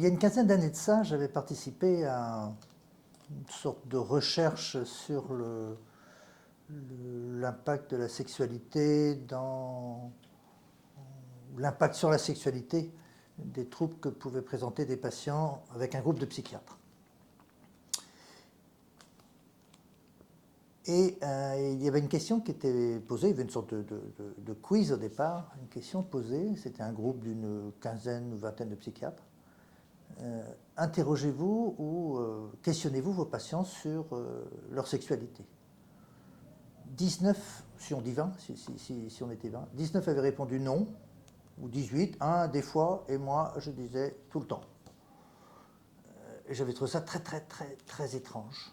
y a une quinzaine d'années de ça, j'avais participé à une sorte de recherche sur l'impact de la sexualité l'impact sur la sexualité des troubles que pouvaient présenter des patients avec un groupe de psychiatres. Et il y avait une question qui était posée, il y avait une sorte de quiz au départ, une question posée, c'était un groupe d'une quinzaine ou vingtaine de psychiatres. Interrogez-vous ou questionnez-vous vos patients sur leur sexualité. 19, si on dit 20, si on était 20, 19 avaient répondu non, ou 18, un des fois, et moi je disais tout le temps. Et j'avais trouvé ça très très très très étrange.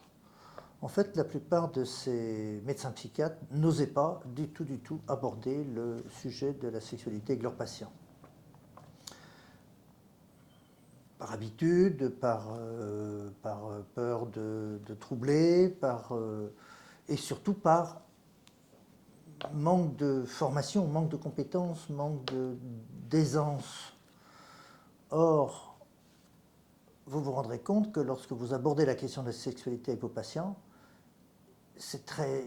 En fait, la plupart de ces médecins psychiatres n'osaient pas du tout aborder le sujet de la sexualité avec leurs patients. Par habitude, par peur de troubler, et surtout par manque de formation, manque de compétences, manque d'aisance. Or, vous vous rendrez compte que lorsque vous abordez la question de la sexualité avec vos patients, c'est très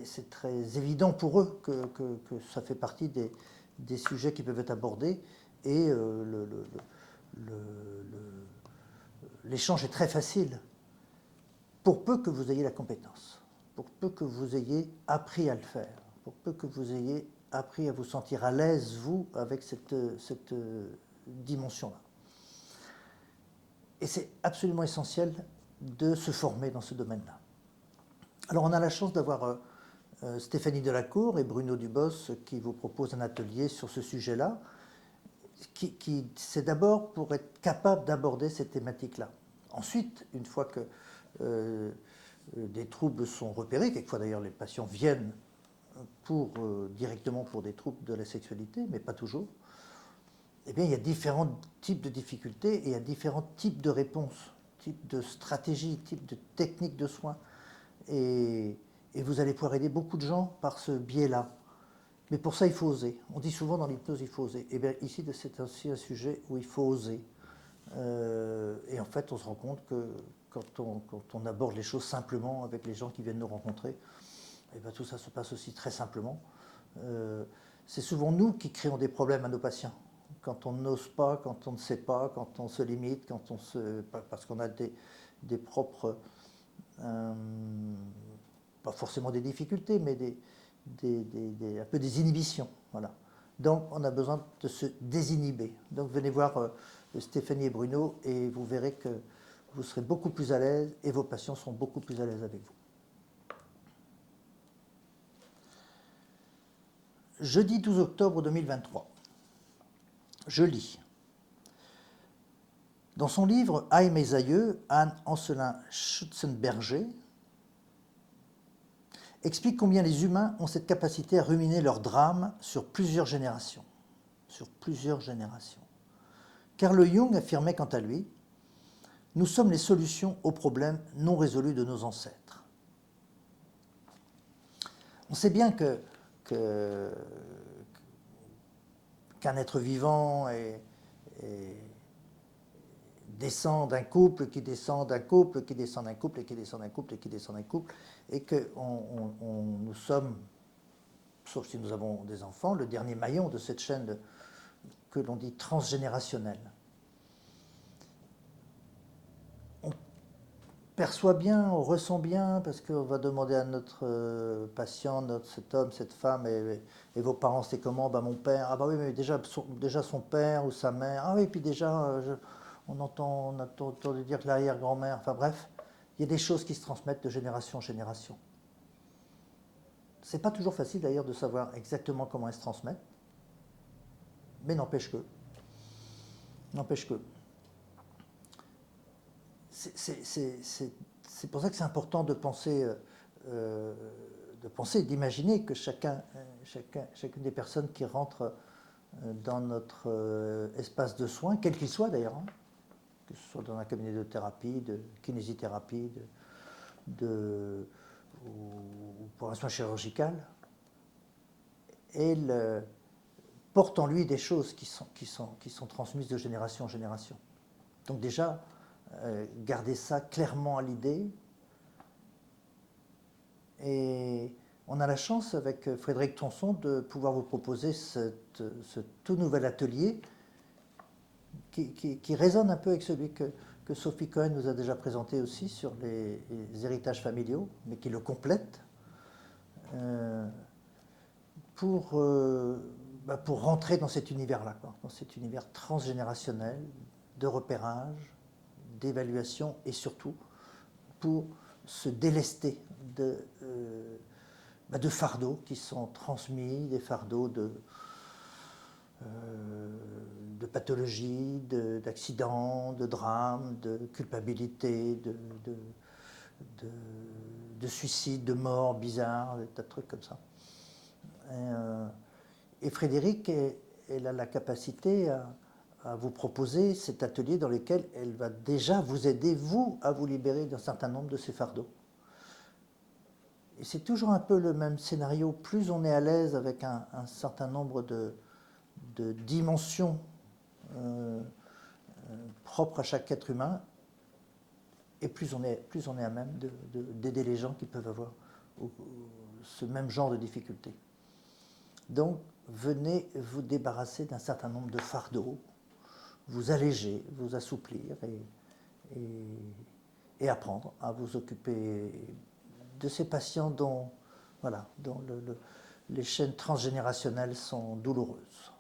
évident pour eux que ça fait partie des sujets qui peuvent être abordés et l'échange est très facile pour peu que vous ayez la compétence, pour peu que vous ayez appris à le faire, pour peu que vous ayez appris à vous sentir à l'aise, vous, avec cette dimension-là. Et c'est absolument essentiel de se former dans ce domaine-là. Alors on a la chance d'avoir Stéphanie Delacour et Bruno Dubos qui vous proposent un atelier sur ce sujet-là, c'est d'abord pour être capable d'aborder cette thématique-là. Ensuite, une fois que des troubles sont repérés, quelquefois d'ailleurs les patients viennent directement pour des troubles de la sexualité, mais pas toujours, eh bien il y a différents types de difficultés et il y a différents types de réponses, types de stratégies, types de techniques de soins. Et vous allez pouvoir aider beaucoup de gens par ce biais-là. Mais pour ça, il faut oser. On dit souvent dans l'hypnose, il faut oser. Et bien ici, c'est aussi un sujet où il faut oser. Et en fait, on se rend compte que quand on aborde les choses simplement avec les gens qui viennent nous rencontrer, et bien tout ça se passe aussi très simplement. C'est souvent nous qui créons des problèmes à nos patients. Quand on n'ose pas, quand on ne sait pas, quand on se limite, parce qu'on a des propres... pas forcément des difficultés, mais un peu des inhibitions. Voilà. Donc on a besoin de se désinhiber. Donc venez voir Stéphanie et Bruno et vous verrez que vous serez beaucoup plus à l'aise et vos patients seront beaucoup plus à l'aise avec vous. Jeudi 12 octobre 2023. Je lis. Dans son livre Aïe mes aïeux, Anne Ancelin Schutzenberger explique combien les humains ont cette capacité à ruminer leurs drames sur plusieurs générations. Sur plusieurs générations. Carl Jung affirmait quant à lui « Nous sommes les solutions aux problèmes non résolus de nos ancêtres ». On sait bien qu'un être vivant descend d'un couple, qui descend d'un couple, qui descend d'un couple, et qui descend d'un couple, et qui descend d'un couple, et que nous sommes, sauf si nous avons des enfants, le dernier maillon de cette chaîne que l'on dit transgénérationnelle. On perçoit bien, on ressent bien, parce qu'on va demander à notre patient, cet homme, cette femme, et vos parents, c'est comment? Ben, mon père, ah bah oui, mais déjà son père ou sa mère, ah oui, puis déjà... on entend dire que l'arrière-grand-mère, enfin bref, il y a des choses qui se transmettent de génération en génération. C'est pas toujours facile d'ailleurs de savoir exactement comment elles se transmettent, mais n'empêche que. C'est pour ça que c'est important de penser, d'imaginer que chacune des personnes qui rentrent dans notre espace de soins, quel qu'il soit d'ailleurs, hein, que ce soit dans un cabinet de thérapie, de kinésithérapie, ou pour un soin chirurgical, porte en lui des choses qui sont transmises de génération en génération. Donc déjà, garder ça clairement à l'idée. Et on a la chance avec Frédéric Tonson de pouvoir vous proposer ce tout nouvel atelier qui résonne un peu avec celui que Sophie Cohen nous a déjà présenté aussi sur les héritages familiaux, mais qui le complète pour rentrer dans cet univers-là, dans cet univers transgénérationnel de repérage, d'évaluation et surtout pour se délester de fardeaux qui sont transmis, des fardeaux de pathologies, d'accidents, de drames, de culpabilité, de suicides, de morts bizarres, des tas de trucs comme ça. Et Frédéric, elle a la capacité à vous proposer cet atelier dans lequel elle va déjà vous aider, vous, à vous libérer d'un certain nombre de ces fardeaux. Et c'est toujours un peu le même scénario. Plus on est à l'aise avec un certain nombre de dimensions propres à chaque être humain, et plus on est à même d'aider les gens qui peuvent avoir ce même genre de difficultés. Donc, venez vous débarrasser d'un certain nombre de fardeaux, vous alléger, vous assouplir et apprendre à vous occuper de ces patients dont les chaînes transgénérationnelles sont douloureuses.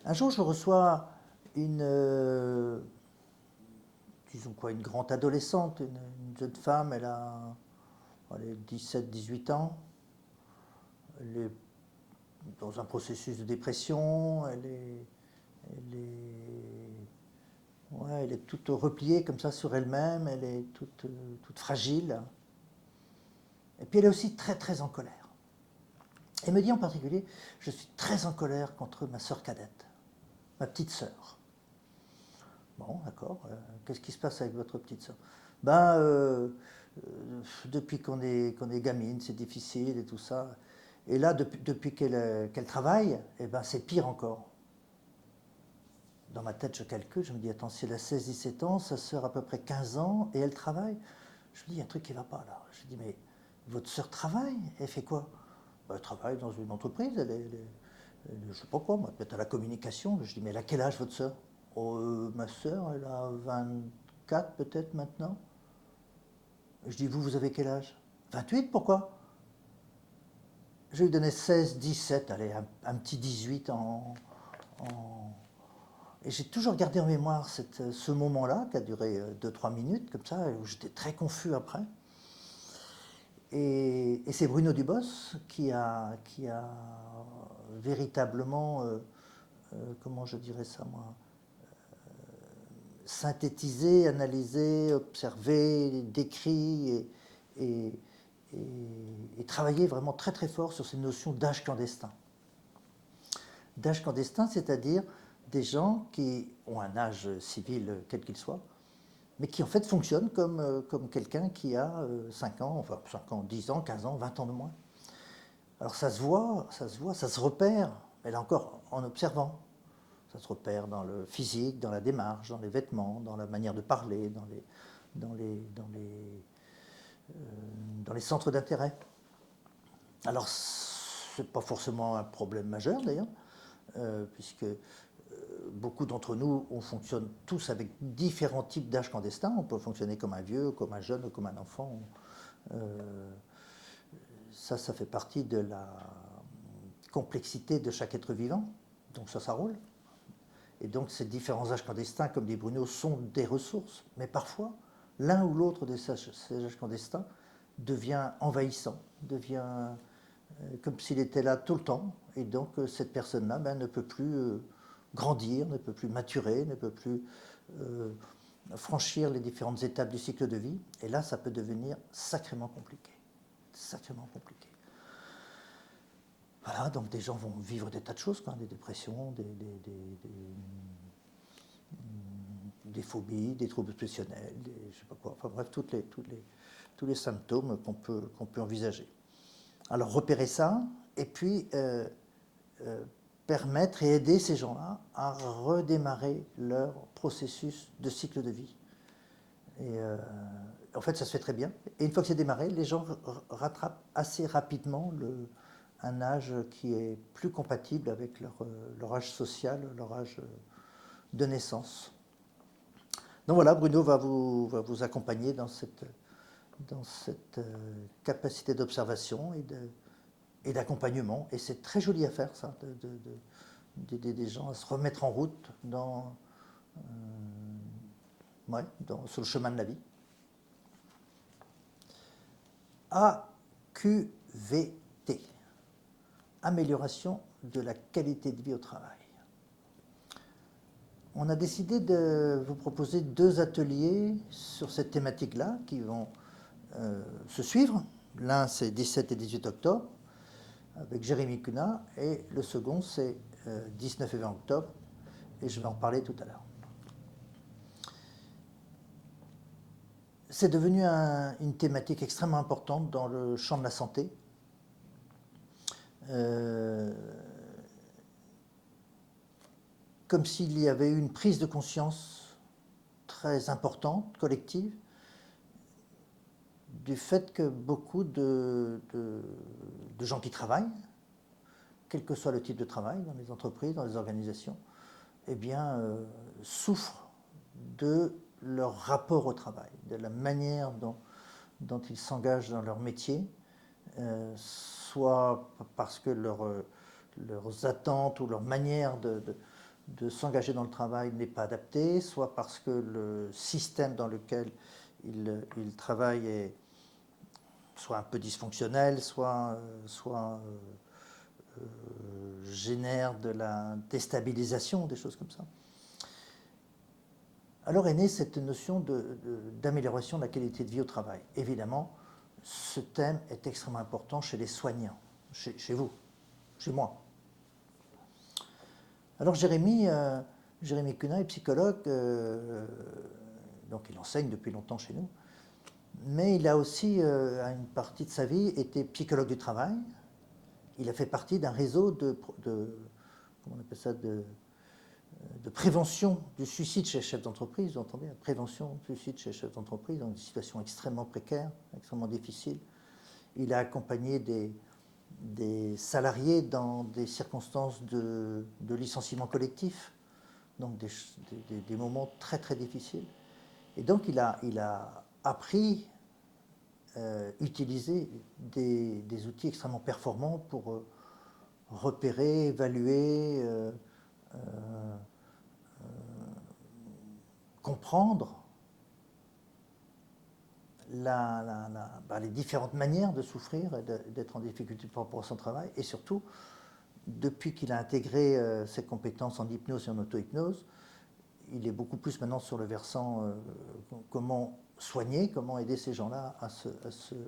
Un jour, je reçois une grande adolescente, une jeune femme, elle a 17-18 ans, elle est dans un processus de dépression, elle est toute repliée comme ça sur elle-même, elle est toute fragile. Et puis elle est aussi très très en colère. Elle me dit en particulier, je suis très en colère contre ma sœur cadette, ma petite sœur. Bon, d'accord, qu'est-ce qui se passe avec votre petite sœur? Depuis qu'on est gamine, c'est difficile et tout ça. Et là, depuis qu'elle travaille, eh ben, c'est pire encore. Dans ma tête, je calcule, je me dis, attends, si elle a 16-17 ans, sa sœur a à peu près 15 ans, et elle travaille. Je me dis, il y a un truc qui ne va pas là. Je dis, mais votre sœur travaille? Elle fait quoi? Elle travaille dans une entreprise, je ne sais pas quoi, moi, peut-être à la communication. Je dis, mais elle a quel âge votre sœur? Ma sœur, elle a 24 peut-être maintenant. Je dis, vous avez quel âge? 28, pourquoi? Je lui donnais 16, 17, allez, un petit 18 Et j'ai toujours gardé en mémoire ce moment-là, qui a duré 2-3 minutes, comme ça, où j'étais très confus après. Et c'est Bruno Dubos qui a véritablement, comment je dirais ça moi, synthétisé, analysé, observé, décrit et travaillé vraiment très très fort sur ces notions d'âge clandestin. D'âge clandestin, c'est-à-dire des gens qui ont un âge civil quel qu'il soit, mais qui en fait fonctionnent comme quelqu'un qui a 5 ans, enfin 5 ans, 10 ans, 15 ans, 20 ans de moins. Alors ça se voit, ça se repère, mais là encore en observant. Ça se repère dans le physique, dans la démarche, dans les vêtements, dans la manière de parler, dans les centres d'intérêt. Alors ce n'est pas forcément un problème majeur d'ailleurs, puisque beaucoup d'entre nous, on fonctionne tous avec différents types d'âge clandestin. On peut fonctionner comme un vieux, comme un jeune, ou comme un enfant. Ça fait partie de la complexité de chaque être vivant. Donc ça roule. Et donc ces différents âges clandestins, comme dit Bruno, sont des ressources. Mais parfois, l'un ou l'autre de ces âges clandestins devient envahissant, devient comme s'il était là tout le temps. Et donc cette personne-là ne peut plus grandir, ne peut plus maturer, ne peut plus franchir les différentes étapes du cycle de vie. Et là, ça peut devenir sacrément compliqué. Sacrément compliqué. Voilà, donc des gens vont vivre des tas de choses, des dépressions, des phobies, des troubles obsessionnels, je sais pas quoi, enfin bref, tous les symptômes qu'on peut envisager. Alors repérer ça, et puis permettre et aider ces gens-là à redémarrer leur processus de cycle de vie. Et en fait, ça se fait très bien. Et une fois que c'est démarré, les gens rattrapent assez rapidement un âge qui est plus compatible avec leur âge social, leur âge de naissance. Donc voilà, Bruno va vous accompagner dans cette capacité d'observation et d'accompagnement. Et c'est très joli à faire, ça, d'aider des gens à se remettre en route sur le chemin de la vie. AQVT, amélioration de la qualité de vie au travail. On a décidé de vous proposer 2 ateliers sur cette thématique-là qui vont se suivre. L'un, c'est 17 et 18 octobre avec Jérémy Cunat, et le second, c'est 19 et 20 octobre, et je vais en parler tout à l'heure. C'est devenu une thématique extrêmement importante dans le champ de la santé. Comme s'il y avait eu une prise de conscience très importante, collective, du fait que beaucoup de gens qui travaillent, quel que soit le type de travail, dans les entreprises, dans les organisations, eh bien, souffrent de leur rapport au travail, de la manière dont ils s'engagent dans leur métier, soit parce que leurs attentes ou leur manière de s'engager dans le travail n'est pas adaptée, soit parce que le système dans lequel ils travaillent est soit un peu dysfonctionnel, soit génère de la déstabilisation, des choses comme ça. Alors est née cette notion d'amélioration de la qualité de vie au travail. Évidemment, ce thème est extrêmement important chez les soignants, chez vous, chez moi. Alors Jérémy Cunat est psychologue, donc il enseigne depuis longtemps chez nous, mais il a aussi, à une partie de sa vie, été psychologue du travail. Il a fait partie d'un réseau comment on appelle ça, de prévention du suicide chez les chefs d'entreprise. Vous entendez, la prévention du suicide chez les chefs d'entreprise dans des situations extrêmement précaires, extrêmement difficiles. Il a accompagné des salariés dans des circonstances de licenciement collectif, donc des moments très très difficiles. Et donc il a appris, utiliser des outils extrêmement performants pour repérer, évaluer, comprendre les différentes manières de souffrir et d'être en difficulté par rapport à son travail, et surtout, depuis qu'il a intégré ses compétences en hypnose et en auto-hypnose, il est beaucoup plus maintenant sur le versant comment soigner, comment aider ces gens-là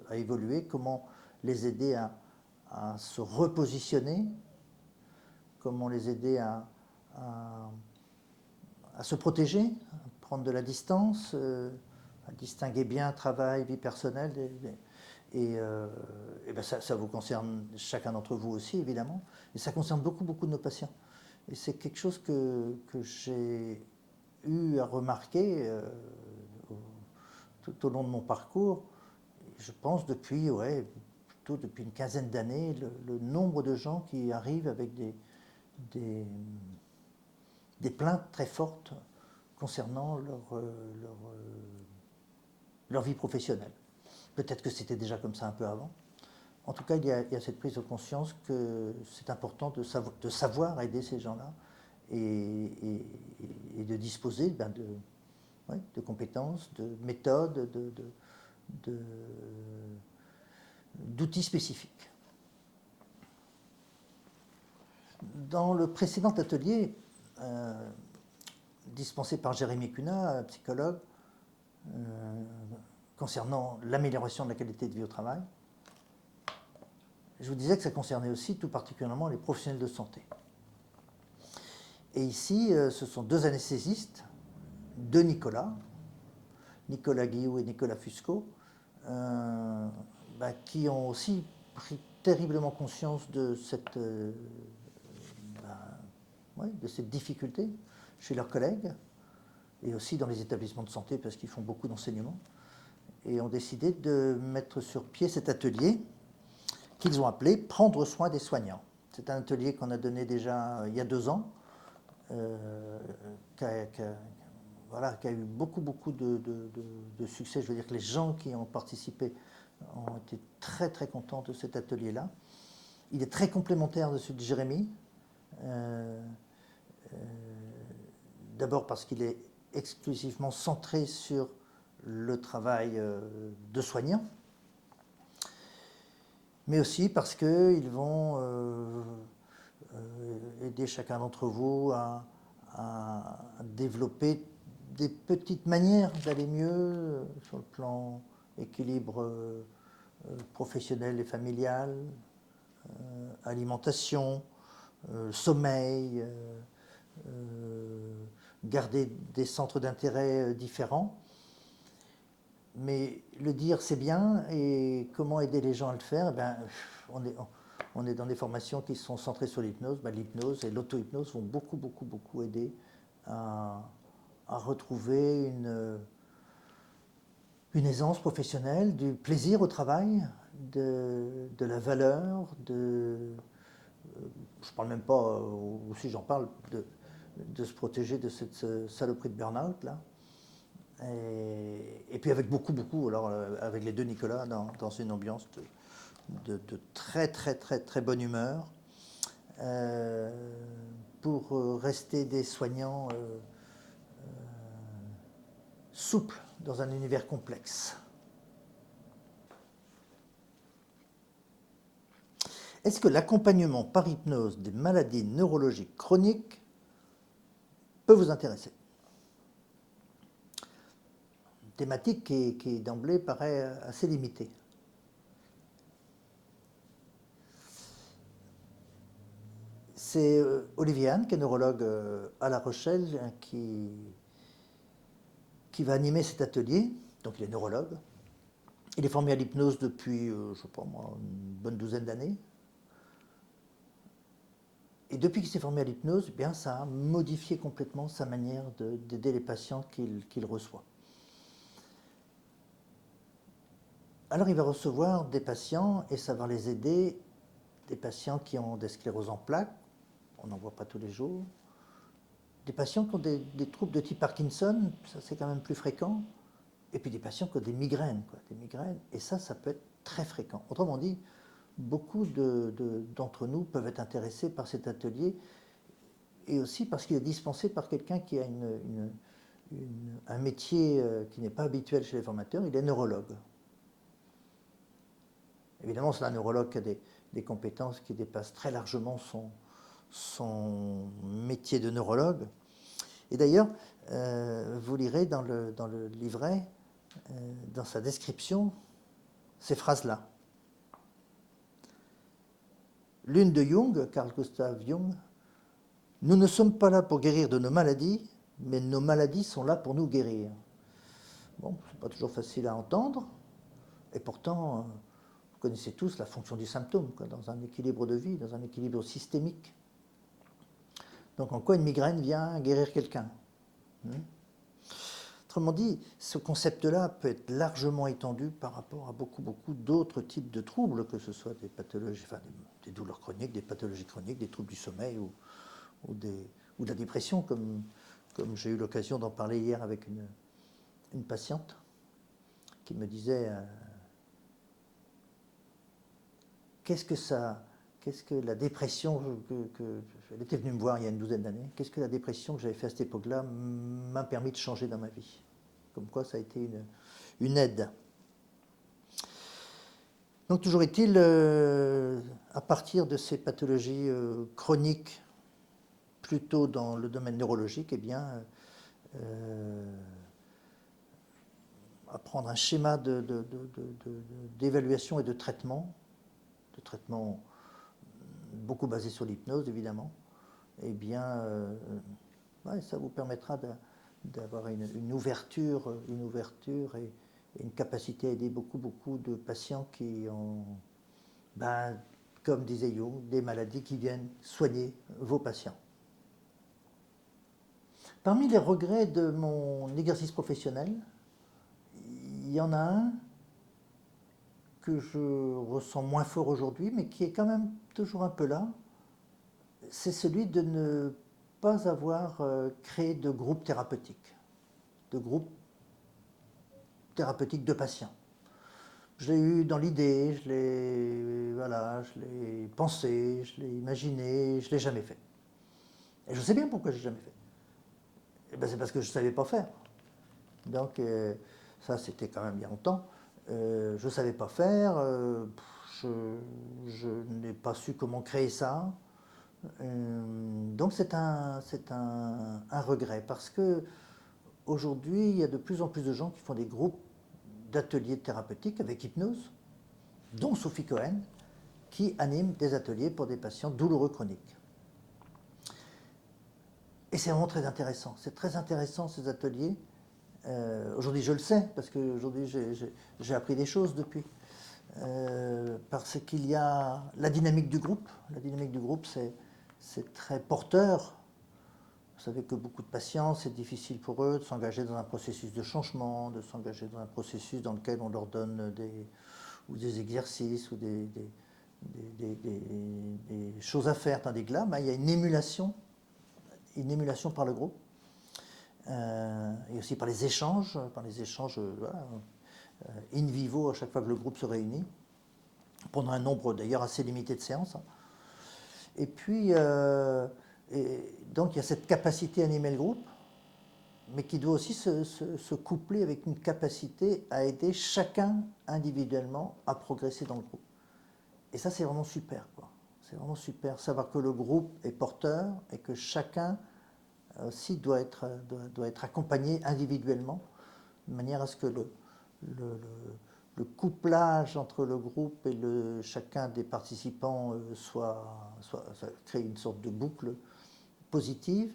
à évoluer, comment les aider à se repositionner, comment les aider à se protéger, à prendre de la distance, à distinguer bien travail, vie personnelle. Et ben ça vous concerne chacun d'entre vous aussi, évidemment. Et ça concerne beaucoup, beaucoup de nos patients. Et c'est quelque chose que j'ai eu à remarquer tout au long de mon parcours. Je pense depuis une quinzaine d'années, le nombre de gens qui arrivent avec des plaintes très fortes concernant leur vie professionnelle. Peut-être que c'était déjà comme ça un peu avant. En tout cas, il y a cette prise de conscience que c'est important de savoir aider ces gens-là et de disposer de compétences, de méthodes, d'outils spécifiques. Dans le précédent atelier, dispensé par Jérémy Cunat, psychologue, concernant l'amélioration de la qualité de vie au travail, je vous disais que ça concernait aussi tout particulièrement les professionnels de santé. Et ici, ce sont 2 anesthésistes, 2 Nicolas Guillou et Nicolas Fusco, qui ont aussi pris terriblement conscience de ouais, de cette difficulté chez leurs collègues et aussi dans les établissements de santé parce qu'ils font beaucoup d'enseignement. Et ont décidé de mettre sur pied cet atelier qu'ils ont appelé « Prendre soin des soignants ». C'est un atelier qu'on a donné déjà il y a 2 ans, qui a eu beaucoup de succès. Je veux dire que les gens qui ont participé ont été très très contents de cet atelier-là. Il est très complémentaire de celui de Jérémy. D'abord parce qu'il est exclusivement centré sur le travail de soignant, mais aussi parce qu'ils vont aider chacun d'entre vous à développer des petites manières d'aller mieux sur le plan équilibre professionnel et familial, alimentation, sommeil, garder des centres d'intérêt différents. Mais le dire, c'est bien, et comment aider les gens à le faire, eh bien, on est dans des formations qui sont centrées sur l'hypnose. Ben, l'hypnose et l'auto-hypnose vont beaucoup aider à retrouver une aisance professionnelle, du plaisir au travail, de la valeur, je ne parle même pas, ou si j'en parle, de se protéger de cette saloperie de burn-out là. Et puis avec beaucoup, alors avec les deux Nicolas, dans une ambiance de très bonne humeur, pour rester des soignants souples dans un univers complexe. Est-ce que l'accompagnement par hypnose des maladies neurologiques chroniques peut vous intéresser? Thématique qui d'emblée paraît assez limitée. C'est Olivier Anne, qui est neurologue à La Rochelle, qui va animer cet atelier. Donc il est neurologue. Il est formé à l'hypnose depuis, je ne sais pas moi, une bonne douzaine d'années. Et depuis qu'il s'est formé à l'hypnose, eh bien, ça a modifié complètement sa manière d'aider les patients qu'il reçoit. Alors il va recevoir des patients et ça va les aider, des patients qui ont des scléroses en plaques, on n'en voit pas tous les jours, des patients qui ont des troubles de type Parkinson, ça c'est quand même plus fréquent, et puis des patients qui ont des migraines, et ça peut être très fréquent. Autrement dit, beaucoup d'entre nous peuvent être intéressés par cet atelier, et aussi parce qu'il est dispensé par quelqu'un qui a un métier qui n'est pas habituel chez les formateurs, il est neurologue. Évidemment, c'est un neurologue qui a des compétences qui dépassent très largement son métier de neurologue. Et d'ailleurs, vous lirez dans le livret, dans sa description, ces phrases-là. L'une de Jung, Carl Gustav Jung, « Nous ne sommes pas là pour guérir de nos maladies, mais nos maladies sont là pour nous guérir. » Bon, c'est pas toujours facile à entendre, et pourtant, vous connaissez tous la fonction du symptôme, dans un équilibre de vie, dans un équilibre systémique. Donc en quoi une migraine vient guérir quelqu'un? Autrement dit, ce concept-là peut être largement étendu par rapport à beaucoup d'autres types de troubles, que ce soit des pathologies, enfin des douleurs chroniques, des pathologies chroniques, des troubles du sommeil ou de la dépression, comme j'ai eu l'occasion d'en parler hier avec une patiente qui me disait qu'est-ce que la dépression, elle était venue me voir il y a une douzaine d'années, qu'est-ce que la dépression que j'avais fait à cette époque-là m'a permis de changer dans ma vie. Comme quoi ça a été une aide. Donc toujours est-il, à partir de ces pathologies chroniques, plutôt dans le domaine neurologique, eh bien, apprendre un schéma d'évaluation et de traitement beaucoup basé sur l'hypnose évidemment, eh bien, ça vous permettra d'avoir une ouverture et une capacité à aider beaucoup de patients qui ont, comme disait Jung, des maladies qui viennent soigner vos patients. Parmi les regrets de mon exercice professionnel, il y en a un que je ressens moins fort aujourd'hui, mais qui est quand même toujours un peu là. C'est celui de ne pas avoir créé de groupe thérapeutique, de groupe thérapeutique de patients. Je l'ai eu dans l'idée, je l'ai pensé, je l'ai imaginé, je ne l'ai jamais fait. Et je sais bien pourquoi je l'ai jamais fait. Eh ben, c'est parce que je ne savais pas faire. Donc ça, c'était quand même il y a longtemps. Je ne savais pas faire, je, je n'ai pas su comment créer ça. Donc c'est un regret parce que aujourd'hui, il y a de plus en plus de gens qui font des groupes d'ateliers thérapeutiques avec hypnose, dont Sophie Cohen, qui anime des ateliers pour des patients douloureux chroniques. Et c'est vraiment très intéressant. C'est très intéressant ces ateliers. Aujourd'hui, je le sais, parce qu'aujourd'hui, j'ai appris des choses depuis. Parce qu'il y a la dynamique du groupe. La dynamique du groupe, c'est très porteur. Vous savez que beaucoup de patients, c'est difficile pour eux de s'engager dans un processus de changement, de s'engager dans un processus dans lequel on leur donne des exercices ou des choses à faire, tandis que là, il y a une émulation par le groupe, et aussi par les échanges voilà, in vivo à chaque fois que le groupe se réunit, pendant un nombre d'ailleurs assez limité de séances. Et puis, donc il y a cette capacité à animer le groupe, mais qui doit aussi se coupler avec une capacité à aider chacun individuellement à progresser dans le groupe. Et ça, c'est vraiment super, quoi. C'est vraiment super, savoir que le groupe est porteur et que chacun aussi doit être accompagné individuellement, de manière à ce que le couplage entre le groupe et chacun des participants ça crée une sorte de boucle positive,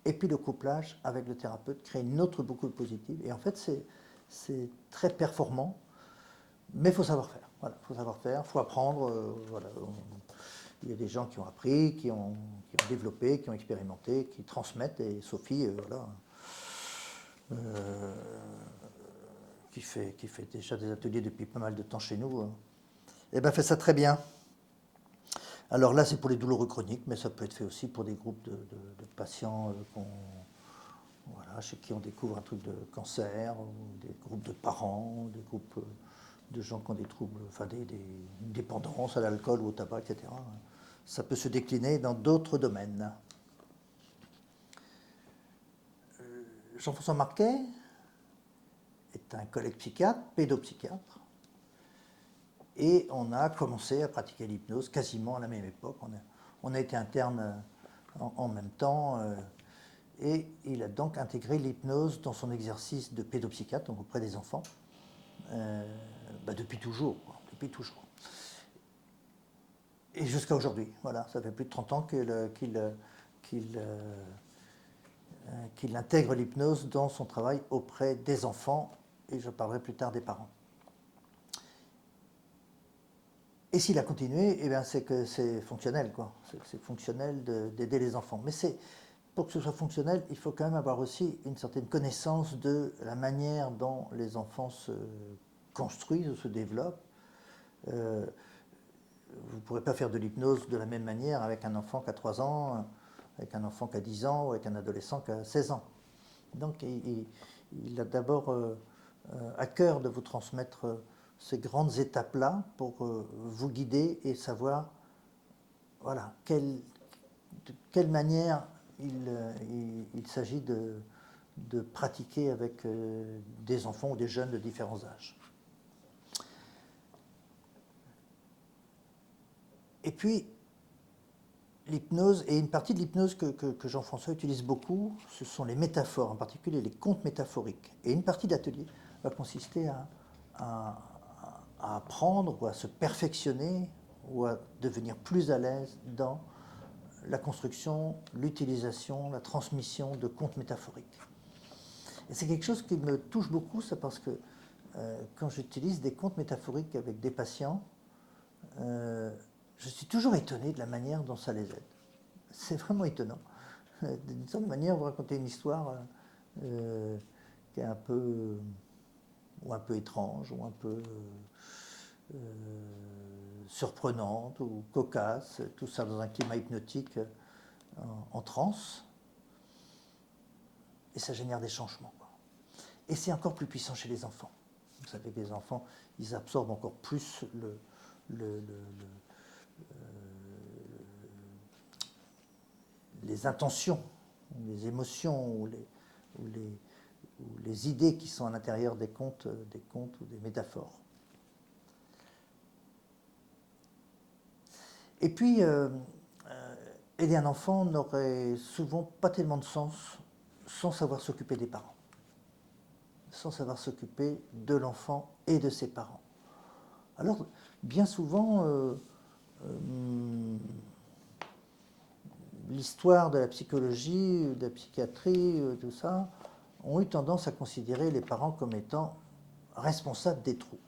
et puis le couplage avec le thérapeute crée une autre boucle positive. Et en fait, c'est très performant, mais il faut savoir faire. Voilà, il faut savoir faire, il faut apprendre. Voilà. Il y a des gens qui ont appris, qui ont développé, qui ont expérimenté, qui transmettent. Et Sophie, voilà, qui fait déjà des ateliers depuis pas mal de temps chez nous, et ben fait ça très bien. Alors là, c'est pour les douloureux chroniques, mais ça peut être fait aussi pour des groupes de patients voilà, chez qui on découvre un truc de cancer, ou des groupes de parents, des groupes de gens qui ont des troubles, enfin des dépendances à l'alcool ou au tabac, etc. Ça peut se décliner dans d'autres domaines. Jean-François Marquet est un collègue psychiatre, pédopsychiatre, et on a commencé à pratiquer l'hypnose quasiment à la même époque. On a été interne en même temps, et il a donc intégré l'hypnose dans son exercice de pédopsychiatre, donc auprès des enfants, depuis toujours, quoi, depuis toujours. Et jusqu'à aujourd'hui, voilà, ça fait plus de 30 ans qu'il intègre l'hypnose dans son travail auprès des enfants, et je parlerai plus tard des parents. Et s'il a continué, eh bien c'est que c'est fonctionnel, quoi. C'est fonctionnel d'aider les enfants. Mais pour que ce soit fonctionnel, il faut quand même avoir aussi une certaine connaissance de la manière dont les enfants se construisent ou se développent. Vous ne pourrez pas faire de l'hypnose de la même manière avec un enfant qui a 3 ans, avec un enfant qui a 10 ans ou avec un adolescent qui a 16 ans. Donc il a d'abord à cœur de vous transmettre ces grandes étapes-là pour vous guider et savoir voilà, de quelle manière il s'agit de pratiquer avec des enfants ou des jeunes de différents âges. Et puis, l'hypnose, et une partie de l'hypnose que Jean-François utilise beaucoup, ce sont les métaphores, en particulier les contes métaphoriques. Et une partie d'atelier va consister à apprendre ou à se perfectionner ou à devenir plus à l'aise dans la construction, l'utilisation, la transmission de contes métaphoriques. Et c'est quelque chose qui me touche beaucoup, c'est parce que quand j'utilise des contes métaphoriques avec des patients, je suis toujours étonné de la manière dont ça les aide. C'est vraiment étonnant. D'une certaine manière, vous racontez une histoire qui est un peu, ou un peu étrange, ou un peu surprenante, ou cocasse, tout ça dans un climat hypnotique en transe, et ça génère des changements, quoi. Et c'est encore plus puissant chez les enfants. Vous savez que les enfants, ils absorbent encore plus les intentions, les émotions ou les idées qui sont à l'intérieur des contes ou des métaphores. Et puis, aider un enfant n'aurait souvent pas tellement de sens sans savoir s'occuper des parents, sans savoir s'occuper de l'enfant et de ses parents. Alors, bien souvent, l'histoire de la psychologie, de la psychiatrie, tout ça, ont eu tendance à considérer les parents comme étant responsables des troubles.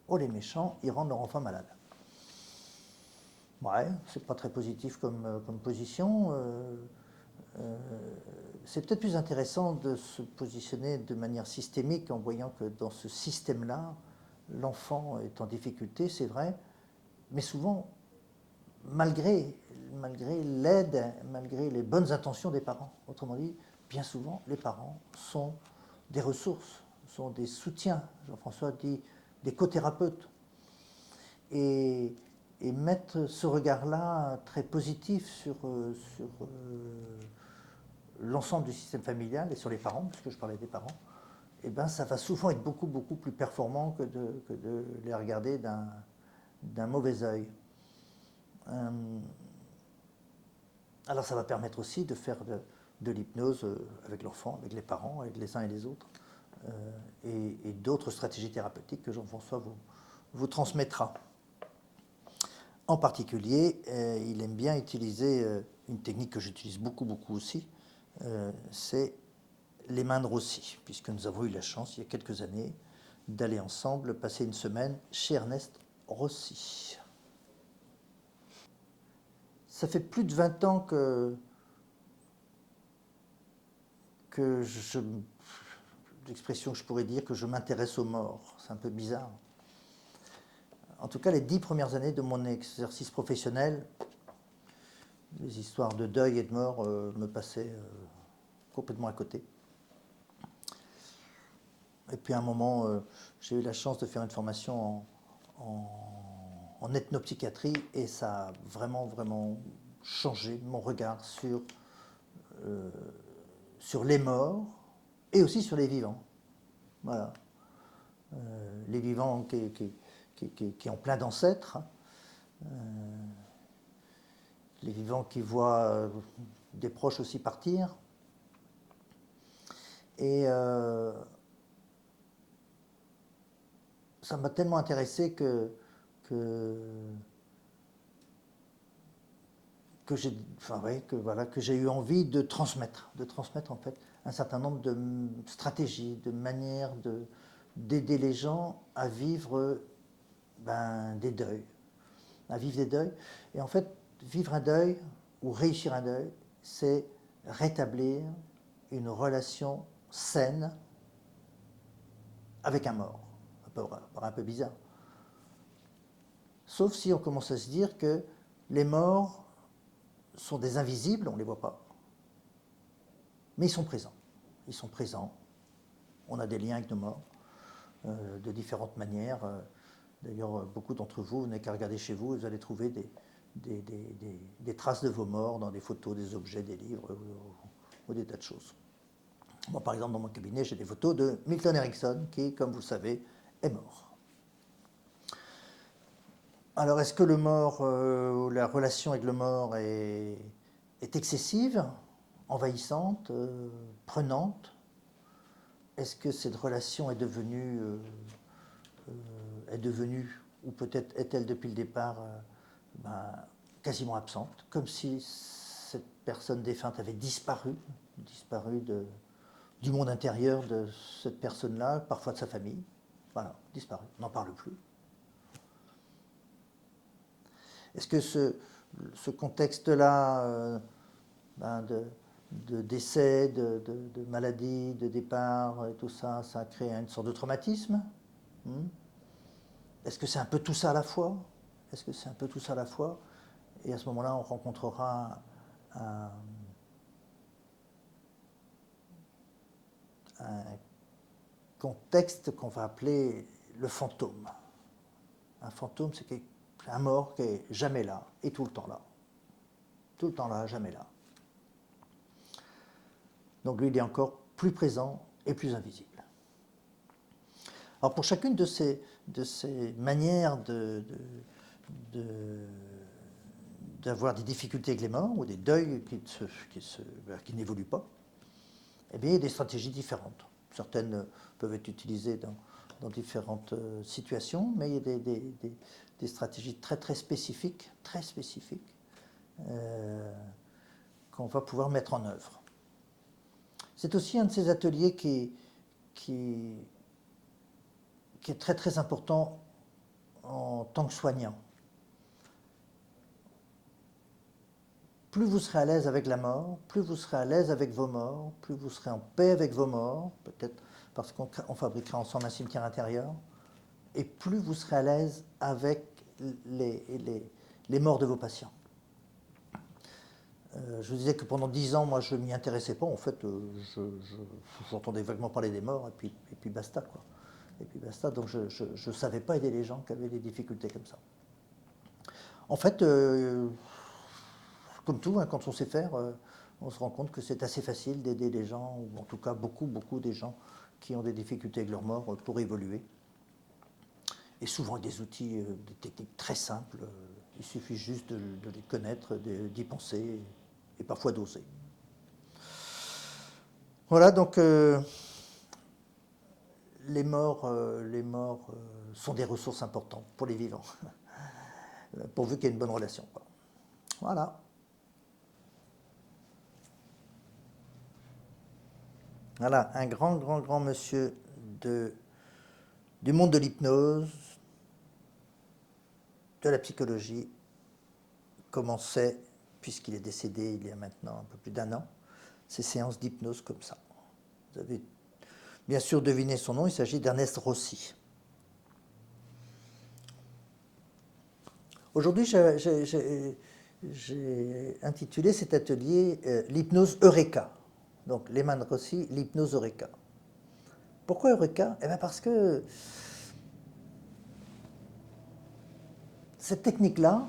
Oh, les méchants, ils rendent leur enfant malade. Ouais, c'est pas très positif comme position. C'est peut-être plus intéressant de se positionner de manière systémique en voyant que dans ce système-là, l'enfant est en difficulté, c'est vrai, mais souvent, malgré l'aide, malgré les bonnes intentions des parents. Autrement dit, bien souvent, les parents sont des ressources, sont des soutiens, Jean-François dit, des co-thérapeutes. Et mettre ce regard-là très positif sur l'ensemble du système familial et sur les parents, puisque je parlais des parents, eh ben, ça va souvent être beaucoup, beaucoup plus performant que de les regarder d'un mauvais œil. Alors ça va permettre aussi de faire de l'hypnose avec l'enfant, avec les parents, avec les uns et les autres, et d'autres stratégies thérapeutiques que Jean-François vous transmettra. En particulier, il aime bien utiliser une technique que j'utilise beaucoup, beaucoup aussi, c'est les mains de Rossi, puisque nous avons eu la chance, il y a quelques années, d'aller ensemble passer une semaine chez Ernest Rossi. Ça fait plus de 20 ans que l'expression que je pourrais dire, que je m'intéresse aux morts. C'est un peu bizarre. En tout cas, les 10 premières années de mon exercice professionnel, les histoires de deuil et de mort me passaient complètement à côté. Et puis à un moment, j'ai eu la chance de faire une formation en ethnopsychiatrie et ça a vraiment, vraiment changé mon regard sur les morts et aussi sur les vivants. Voilà. Les vivants qui ont plein d'ancêtres, les vivants qui voient des proches aussi partir. Et ça m'a tellement intéressé que j'ai eu envie de transmettre en fait un certain nombre de stratégies, de manières d'aider les gens à vivre des deuils, à vivre des deuils. Et en fait, vivre un deuil ou réussir un deuil, c'est rétablir une relation saine avec un mort. Ça peut paraître un peu bizarre. Sauf si on commence à se dire que les morts sont des invisibles, on ne les voit pas, mais ils sont présents. Ils sont présents. On a des liens avec nos morts de différentes manières. D'ailleurs, beaucoup d'entre vous, vous n'avez qu'à regarder chez vous, vous allez trouver des traces de vos morts dans des photos, des objets, des livres ou des tas de choses. Moi, par exemple, dans mon cabinet, j'ai des photos de Milton Erickson, qui, comme vous savez, est mort. Alors, est-ce que le mort, ou la relation avec le mort est excessive, envahissante, prenante? Est-ce que cette relation est devenue, ou peut-être est-elle depuis le départ, quasiment absente, comme si cette personne défunte avait disparu du monde intérieur de cette personne-là, parfois de sa famille. Voilà, disparu, on n'en parle plus. Est-ce que ce contexte-là de décès, de maladies, de départ, et tout ça, ça crée une sorte de traumatisme. Est-ce que c'est un peu tout ça à la fois? Est-ce que c'est un peu tout ça à la fois? Et à ce moment-là, on rencontrera un contexte qu'on va appeler le fantôme. Un fantôme, c'est un mort qui est jamais là et tout le temps là. Tout le temps là, jamais là. Donc lui, il est encore plus présent et plus invisible. Alors pour chacune de ces manières d'avoir des difficultés avec les morts ou des deuils qui n'évoluent pas, eh bien, il y a des stratégies différentes. Certaines peuvent être utilisées dans différentes situations, mais il y a des stratégies très très spécifiques qu'on va pouvoir mettre en œuvre. C'est aussi un de ces ateliers qui est très très important en tant que soignant. Plus vous serez à l'aise avec la mort, plus vous serez à l'aise avec vos morts, plus vous serez en paix avec vos morts, peut-être parce qu'on fabriquera ensemble un cimetière intérieur, et plus vous serez à l'aise avec les morts de vos patients. Je vous disais que pendant 10 ans, moi, je ne m'y intéressais pas. En fait, j'entendais vaguement parler des morts, et puis basta, quoi. Et puis basta. Donc, je ne savais pas aider les gens qui avaient des difficultés comme ça. En fait, comme tout, hein, quand on sait faire, on se rend compte que c'est assez facile d'aider les gens, ou en tout cas beaucoup des gens qui ont des difficultés avec leur mort pour évoluer. Et souvent avec des outils, des techniques très simples. Il suffit juste de les connaître, d'y penser, et parfois d'oser. Voilà, donc les morts sont des ressources importantes pour les vivants, pourvu qu'il y ait une bonne relation, quoi. Voilà. Voilà, un grand monsieur du monde de l'hypnose, de la psychologie, commençait, puisqu'il est décédé il y a maintenant un peu plus d'1 an, ces séances d'hypnose comme ça. Vous avez bien sûr deviné son nom, il s'agit d'Ernest Rossi. Aujourd'hui, j'ai intitulé cet atelier l'hypnose Eureka. Donc, Lehman Rossi, l'hypnose Eureka. Pourquoi Eureka? Eh bien parce que cette technique-là,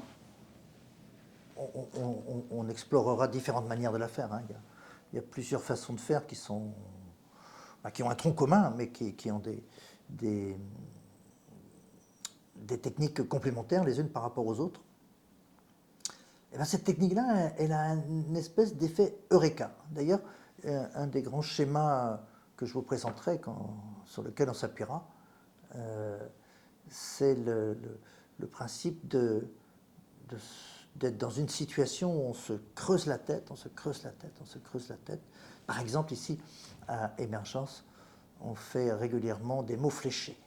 on explorera différentes manières de la faire. Hein. Il y a plusieurs façons de faire qui ont un tronc commun, mais qui ont des techniques complémentaires les unes par rapport aux autres. Et bien cette technique-là, elle a une espèce d'effet Eureka. D'ailleurs, un des grands schémas que je vous présenterai, sur lequel on s'appuiera, c'est le principe d'être dans une situation où on se creuse la tête. Par exemple, ici, à Émergence, on fait régulièrement des mots fléchés.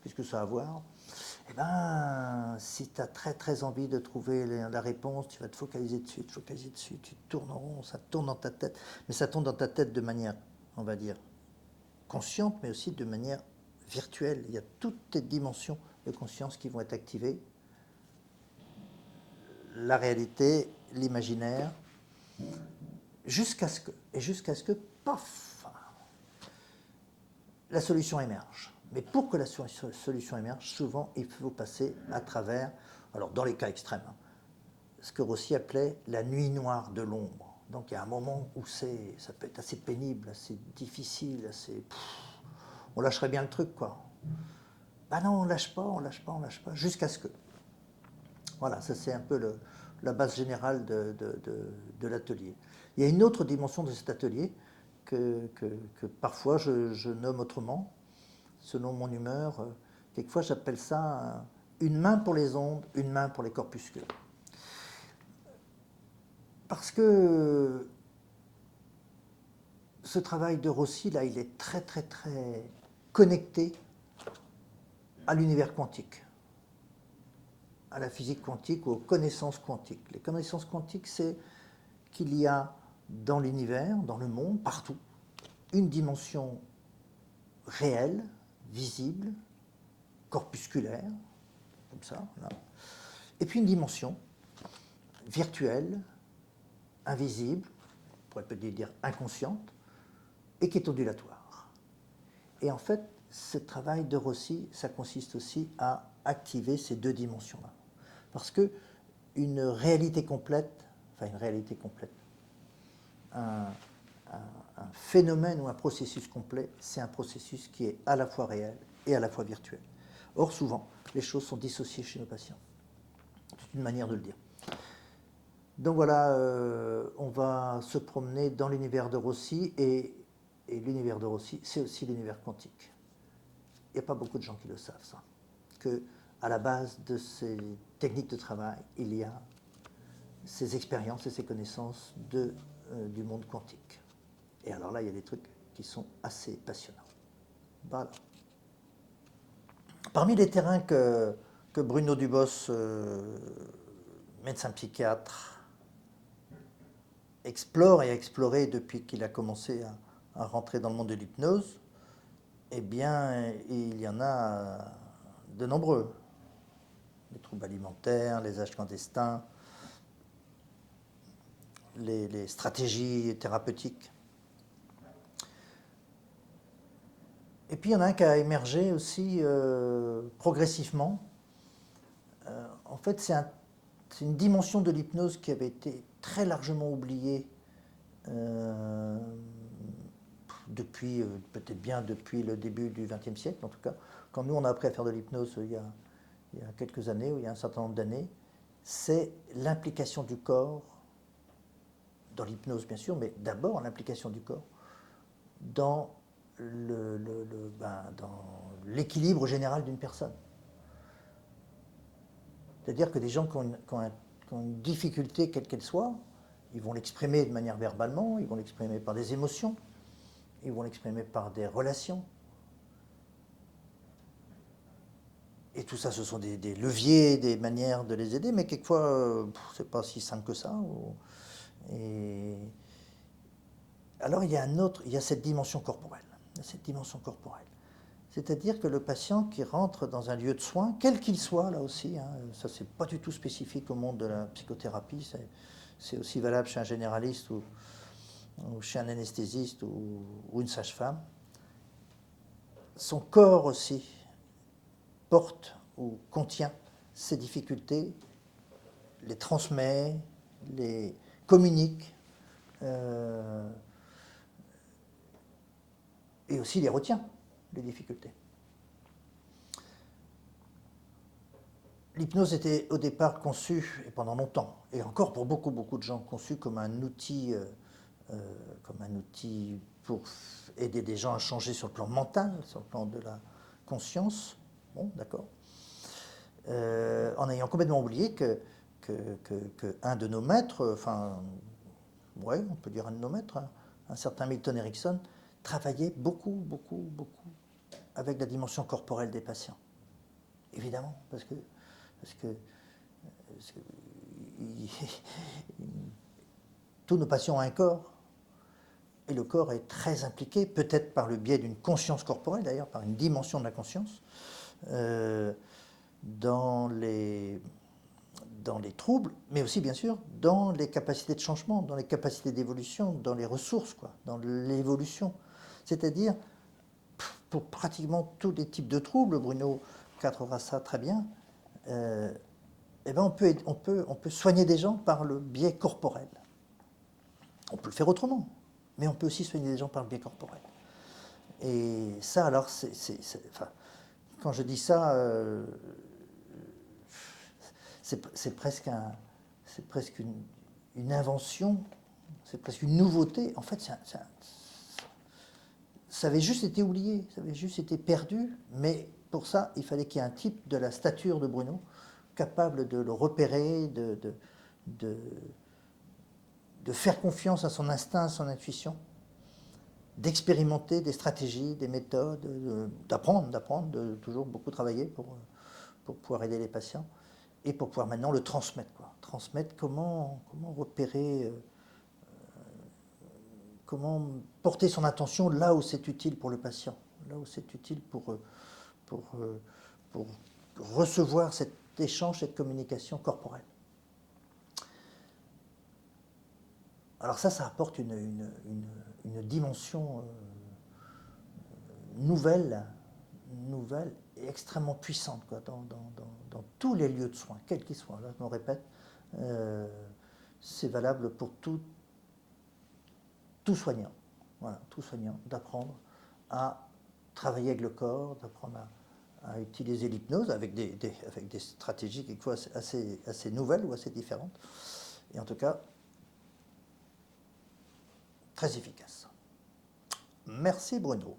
Puisque ça a à voir, eh ben, si tu as très envie de trouver la réponse, tu vas te focaliser dessus, tu tournes en rond, ça tourne dans ta tête, mais ça tourne dans ta tête de manière, on va dire, consciente, mais aussi de manière virtuelle. Il y a toutes tes dimensions de conscience qui vont être activées. La réalité, l'imaginaire, jusqu'à ce que, paf, la solution émerge. Mais pour que la solution émerge, souvent, il faut passer à travers, alors dans les cas extrêmes, ce que Rossi appelait la nuit noire de l'ombre. Donc il y a un moment où ça peut être assez pénible, assez difficile, on lâcherait bien le truc, quoi. Ben non, on lâche pas, jusqu'à ce que. Voilà, ça c'est un peu la base générale de l'atelier. Il y a une autre dimension de cet atelier que parfois je nomme autrement, selon mon humeur. Quelquefois, j'appelle ça une main pour les ondes, une main pour les corpuscules. Parce que ce travail de Rossi, là, il est très connecté à l'univers quantique, à la physique quantique ou aux connaissances quantiques. Les connaissances quantiques, c'est qu'il y a dans l'univers, dans le monde, partout, une dimension réelle, visible, corpusculaire, comme ça, là. Et puis une dimension virtuelle, invisible, on pourrait peut-être dire inconsciente, et qui est ondulatoire. Et en fait, ce travail de Rossi, ça consiste aussi à activer ces deux dimensions-là. Parce que une réalité complète, un, un phénomène ou un processus complet, c'est un processus qui est à la fois réel et à la fois virtuel. Or, souvent, les choses sont dissociées chez nos patients. C'est une manière de le dire. Donc voilà, on va se promener dans l'univers de Rossi, et l'univers de Rossi, c'est aussi l'univers quantique. Il n'y a pas beaucoup de gens qui le savent, ça. qu'à la base de ces techniques de travail, il y a ces expériences et ces connaissances du monde quantique. Et alors là, il y a des trucs qui sont assez passionnants. Voilà. Parmi les terrains que Bruno Dubos, médecin psychiatre, explore et a exploré depuis qu'il a commencé à rentrer dans le monde de l'hypnose, eh bien, il y en a de nombreux. Les troubles alimentaires, les âges clandestins, les stratégies thérapeutiques. Et puis il y en a un qui a émergé aussi progressivement. En fait, c'est une dimension de l'hypnose qui avait été très largement oubliée depuis, peut-être bien depuis le début du XXe siècle, en tout cas. Quand nous, on a appris à faire de l'hypnose il y a quelques années, ou il y a un certain nombre d'années, c'est l'implication du corps, dans l'hypnose bien sûr, mais d'abord l'implication du corps dans l'équilibre général d'une personne. C'est-à-dire que des gens qui ont une difficulté, quelle qu'elle soit, ils vont l'exprimer de manière verbalement, ils vont l'exprimer par des émotions, ils vont l'exprimer par des relations. Et tout ça, ce sont des leviers, des manières de les aider, mais quelquefois, c'est pas si simple que ça. Et alors, il y a cette dimension corporelle. C'est-à-dire que le patient qui rentre dans un lieu de soins, quel qu'il soit, là aussi, hein, ça c'est pas du tout spécifique au monde de la psychothérapie, c'est aussi valable chez un généraliste ou chez un anesthésiste ou une sage-femme, son corps aussi porte ou contient ces difficultés, les transmet, les communique, et aussi les retient, les difficultés. L'hypnose était au départ conçue, et pendant longtemps, et encore pour beaucoup, beaucoup de gens, conçue comme un outil pour aider des gens à changer sur le plan mental, sur le plan de la conscience. Bon, d'accord. En ayant complètement oublié que un de nos maîtres, enfin, ouais, on peut dire un de nos maîtres, hein, un certain Milton Erickson, travaillait beaucoup, beaucoup, beaucoup avec la dimension corporelle des patients. Évidemment, parce que tous nos patients ont un corps, et le corps est très impliqué, peut-être par le biais d'une conscience corporelle, d'ailleurs, par une dimension de la conscience, dans les troubles, mais aussi, bien sûr, dans les capacités de changement, dans les capacités d'évolution, dans les ressources, dans l'évolution. C'est-à-dire, pour pratiquement tous les types de troubles, Bruno cadrera ça très bien, eh ben on peut soigner des gens par le biais corporel. On peut le faire autrement, mais on peut aussi soigner des gens par le biais corporel. Et ça, alors, enfin, quand je dis ça, c'est presque une invention, c'est presque une nouveauté. En fait, ça avait juste été oublié, ça avait juste été perdu, mais pour ça, il fallait qu'il y ait un type de la stature de Bruno capable de le repérer, de faire confiance à son instinct, à son intuition, d'expérimenter des stratégies, des méthodes, d'apprendre, de toujours beaucoup travailler pour pouvoir aider les patients et pour pouvoir maintenant le transmettre. Transmettre comment repérer comment porter son attention là où c'est utile pour le patient, là où c'est utile pour, pour recevoir cet échange, cette communication corporelle. Alors ça apporte une dimension nouvelle et extrêmement puissante quoi, dans tous les lieux de soins, quels qu'ils soient. Là, je me répète, c'est valable pour tout soignant. Voilà, tout soignant, d'apprendre à travailler avec le corps, d'apprendre à utiliser l'hypnose avec des stratégies quelquefois assez nouvelles ou assez différentes. Et en tout cas, très efficace. Merci Bruno.